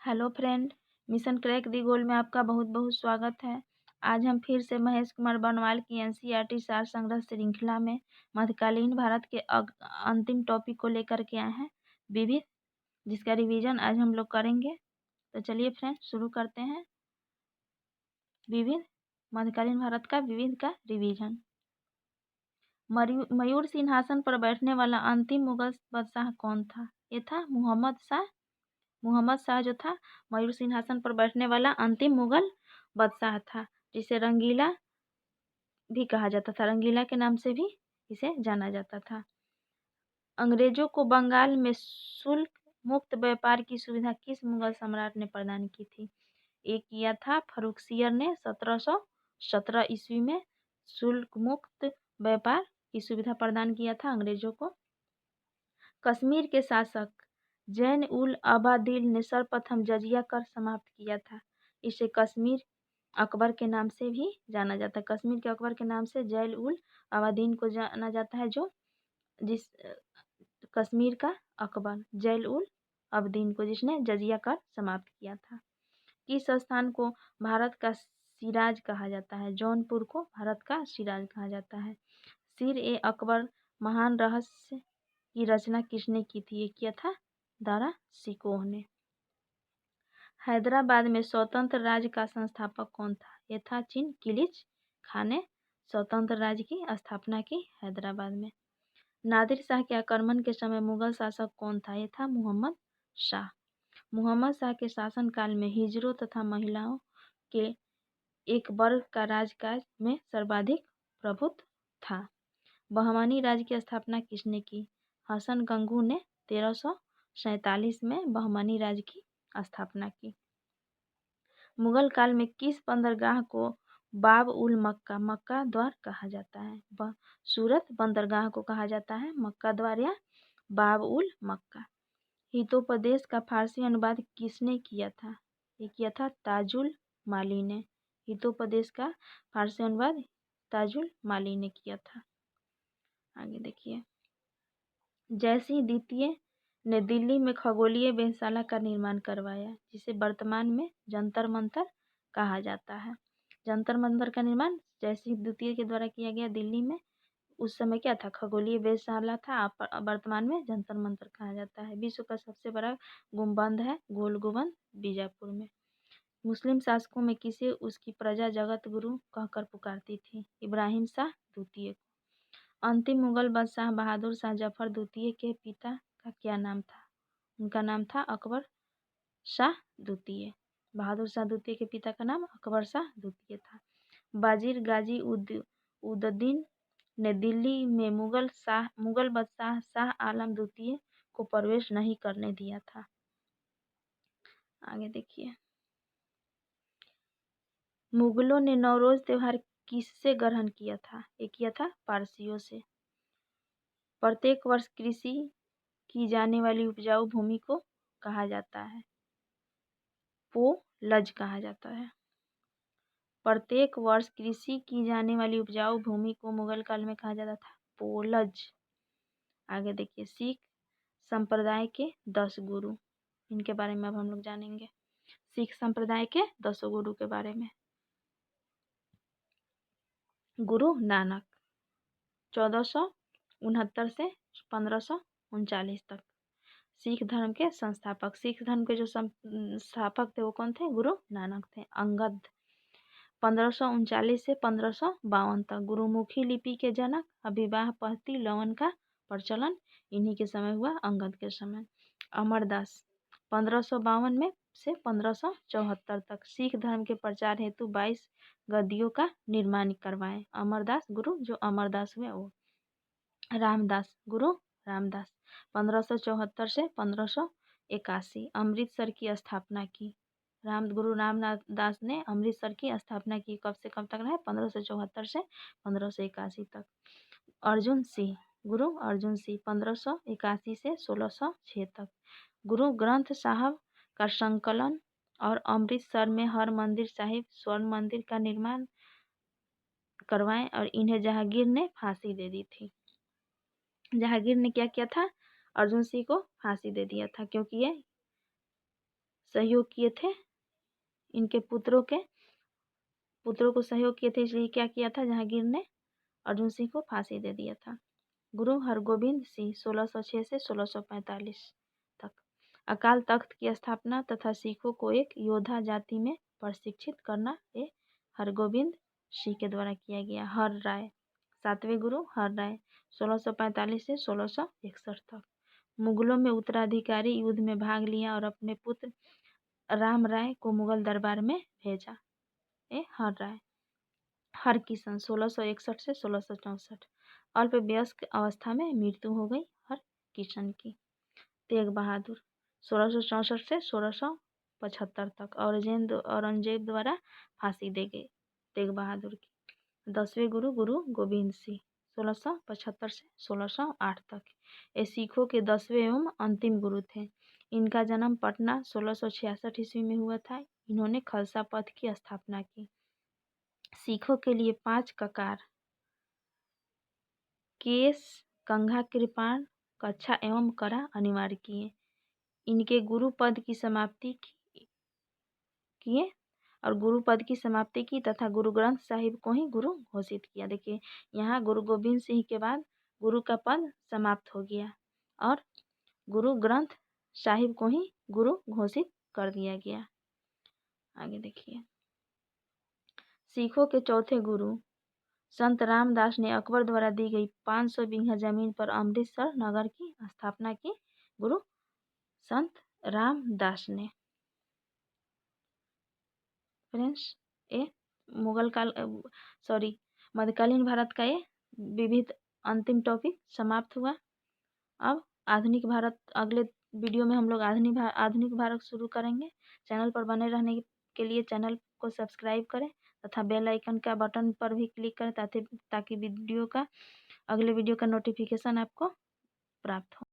Hello friend, mission crack दी गोल में आपका बहुत बहुत स्वागत है। आज हम फिर से महेश कुमार बनवाल की एनसीईआरटी सार संग्रह श्रृंखला में मध्यकालीन भारत के अंतिम टॉपिक को लेकर के आए हैं, विविध, जिसका रिवीजन आज हम लोग करेंगे। तो चलिए फ्रेंड शुरू करते हैं। विविध, मध्यकालीन भारत का विविध का रिवीजन। मयूर सिंहासन पर बैठने वाला अंतिम मुगल बादशाह कौन था? ये था मोहम्मद शाह। मोहम्मद शाह जो था मयूर सिंहासन पर बैठने वाला अंतिम मुगल बादशाह था, जिसे रंगीला भी कहा जाता था। रंगीला के नाम से भी इसे जाना जाता था। अंग्रेजों को बंगाल में शुल्क मुक्त व्यापार की सुविधा किस मुगल सम्राट ने प्रदान की थी? एक किया था फर्रुखसियर ने 1717 ईस्वी में शुल्क मुक्त व्यापार की सुविधा प्रदान किया था अंग्रेजों को। कश्मीर के शासक जैन उल अबादिल ने सर्वप्रथम जजिया कर समाप्त किया था। इसे कश्मीर अकबर के नाम से भी जाना जाता है। कश्मीर के अकबर के नाम से जैन उल अबादीन को जाना जाता है, जो जिस कश्मीर का अकबर जैन उल अबादीन को जिसने जजिया कर समाप्त किया था। किस स्थान को भारत का सिराज कहा जाता है? जौनपुर को भारत का सिराज कहा जाता है। सिर ए अकबर महान रहस्य की रचना किसने की थी? ये किया था दारा शिकोह ने। हैदराबाद में स्वतंत्र राज्य का संस्थापक कौन था? ये था चिनकिलिच खां ने स्वतंत्र राज्य की स्थापना की हैदराबाद में। नादिर शाह के आक्रमण के समय मुगल शासक कौन था? ये था मोहम्मद शाह। मोहम्मद शाह के शासनकाल में हिजड़ों तथा महिलाओं के एक वर्ग का राजकाज में सर्वाधिक प्रभुत्व था। बहमानी राज्य की स्थापना किसने की? हसन गंगू ने 1347 में बहमानी राज्य की स्थापना की। मुगल काल में किस बंदरगाह को बाब उल मक्का मक्का द्वार कहा जाता है? सूरत बंदरगाह को कहा जाता है मक्का द्वार या बाब उल मक्का। हितोपदेश का फारसी अनुवाद किसने किया था? ये किया था ताजुल माली ने। हितोपदेश का फारसी अनुवाद ताजुल माली ने किया था। आगे देखिए, जयसिंह द्वितीय ने दिल्ली में खगोलीय वेधशाला का निर्माण करवाया, जिसे वर्तमान में जंतर मंतर कहा जाता है। जंतर मंतर का निर्माण जयसिंह द्वितीय के द्वारा किया गया दिल्ली में। उस समय क्या था? खगोलीय वेधशाला था, वर्तमान में जंतर मंतर कहा जाता है। विश्व का सबसे बड़ा गुंबद है गोल गुंबद बीजापुर में। मुस्लिम शासकों में किसे उसकी प्रजा जगत गुरु कहकर पुकारती थी? इब्राहिम शाह द्वितीय। अंतिम मुगल बादशाह बहादुर शाह जफर द्वितीय के पिता का क्या नाम था? उनका नाम था अकबर शाह द्वितीय। बहादुर शाह द्वितीय के पिता का नाम अकबर शाह द्वितीय था। बाजिर गाजी उद्दीन ने दिल्ली में मुगल बादशाह शाह आलम द्वितीय को प्रवेश नहीं करने दिया था। आगे देखिए, मुगलों ने नौरोज त्योहार किससे ग्रहण किया था? ये किया था पारसियों से। प्रत्येक वर्ष कृषि की जाने वाली उपजाऊ भूमि को कहा जाता है पोलज कहा जाता है। प्रत्येक वर्ष कृषि की जाने वाली उपजाऊ भूमि को मुगल काल में कहा जाता था पोलज। आगे देखिए, सिख संप्रदाय के 10 गुरु, इनके बारे में अब हम लोग जानेंगे। सिख संप्रदाय के 10 गुरु के बारे में। गुरु नानक 1469 से 1539 तक। सिख धर्म के संस्थापक, सिख धर्म के जो संस्थापक थे वो कौन थे? गुरु नानक थे। अंगद 1539 से 1552 तक। गुरुमुखी लिपि के जनक, अभिवाह पद्धति लवन का प्रचलन इन्हीं के समय हुआ, अंगद के समय। अमरदास 1552 में से 1574 तक सिख धर्म के प्रचार हेतु 22 गद्दियों का निर्माण करवाए। अमरदास गुरु जो अमरदास हुए वो। रामदास गुरु रामदास 1574 से 1581 अमृतसर की स्थापना की। गुरु रामदास ने अमृतसर की स्थापना की। कब से कब तक रहे? 1574 से 1581 तक। अर्जुन सिंह गुरु अर्जुन सिंह 1581 से 1606 तक। गुरु ग्रंथ साहब का संकलन और अमृतसर में हर मंदिर साहिब स्वर्ण मंदिर का निर्माण करवाए, और इन्हें जहांगीर ने फांसी दे दी थी। जहांगीर ने क्या किया था? अर्जुन सिंह को फांसी दे दिया था, क्योंकि ये सहयोग किए थे, इनके पुत्रों को सहयोग किए थे, इसलिए क्या किया था, जहांगीर ने अर्जुन सिंह को फांसी दे दिया था। गुरु हरगोबिंद सिंह 1606 से 1645 तक। अकाल तख्त की स्थापना तथा सिखों को एक योद्धा जाति में प्रशिक्षित करना ये हरगोबिंद सिंह के द्वारा किया गया। हर राय, सातवें गुरु हर राय 1645 से 1661 तक। मुगलों में उत्तराधिकारी युद्ध में भाग लिया और अपने पुत्र राम राय को मुगल दरबार में भेजा। ये हर राय। हरकिशन 1661 से 1664। अल्प वयस्क अवस्था में मृत्यु हो गई हरकिशन की। तेग बहादुर 1664 से 1675 तक। औरंगजेब द्वारा फांसी दे गए तेग बहादुर की। 10वें गुरु गुरु गोविंद सिंह 1675 से 1608 तक। ये सिखों के 10वें एवं अंतिम गुरु थे। इनका जन्म पटना 1666 ईस्वी में हुआ था। इन्होंने खालसा पंथ की स्थापना की। सिखों के लिए 5 ककार, केस, कंघा, कृपाण, कच्छा एवं कड़ा अनिवार्य किए। इनके गुरु पद की समाप्ति किए और गुरु पद की समाप्ति की तथा गुरु ग्रंथ साहिब को ही गुरु घोषित किया। देखिए यहाँ गुरु गोविंद सिंह के बाद गुरु का पद समाप्त हो गया और गुरु ग्रंथ साहिब को ही गुरु घोषित कर दिया गया। आगे देखिए, सिखों के चौथे गुरु संत रामदास ने अकबर द्वारा दी गई 500 बीघा जमीन पर अमृतसर नगर की स्थापना की। गुरु संत रामदास ने। फ्रेंड्स, ये मुगल काल मध्यकालीन भारत का ये विविध अंतिम टॉपिक समाप्त हुआ। अब आधुनिक भारत, अगले वीडियो में हम लोग आधुनिक भारत शुरू करेंगे। चैनल पर बने रहने के लिए चैनल को सब्सक्राइब करें तथा बेल आइकन का बटन पर भी क्लिक करें ताकि अगले वीडियो का नोटिफिकेशन आपको प्राप्त हो।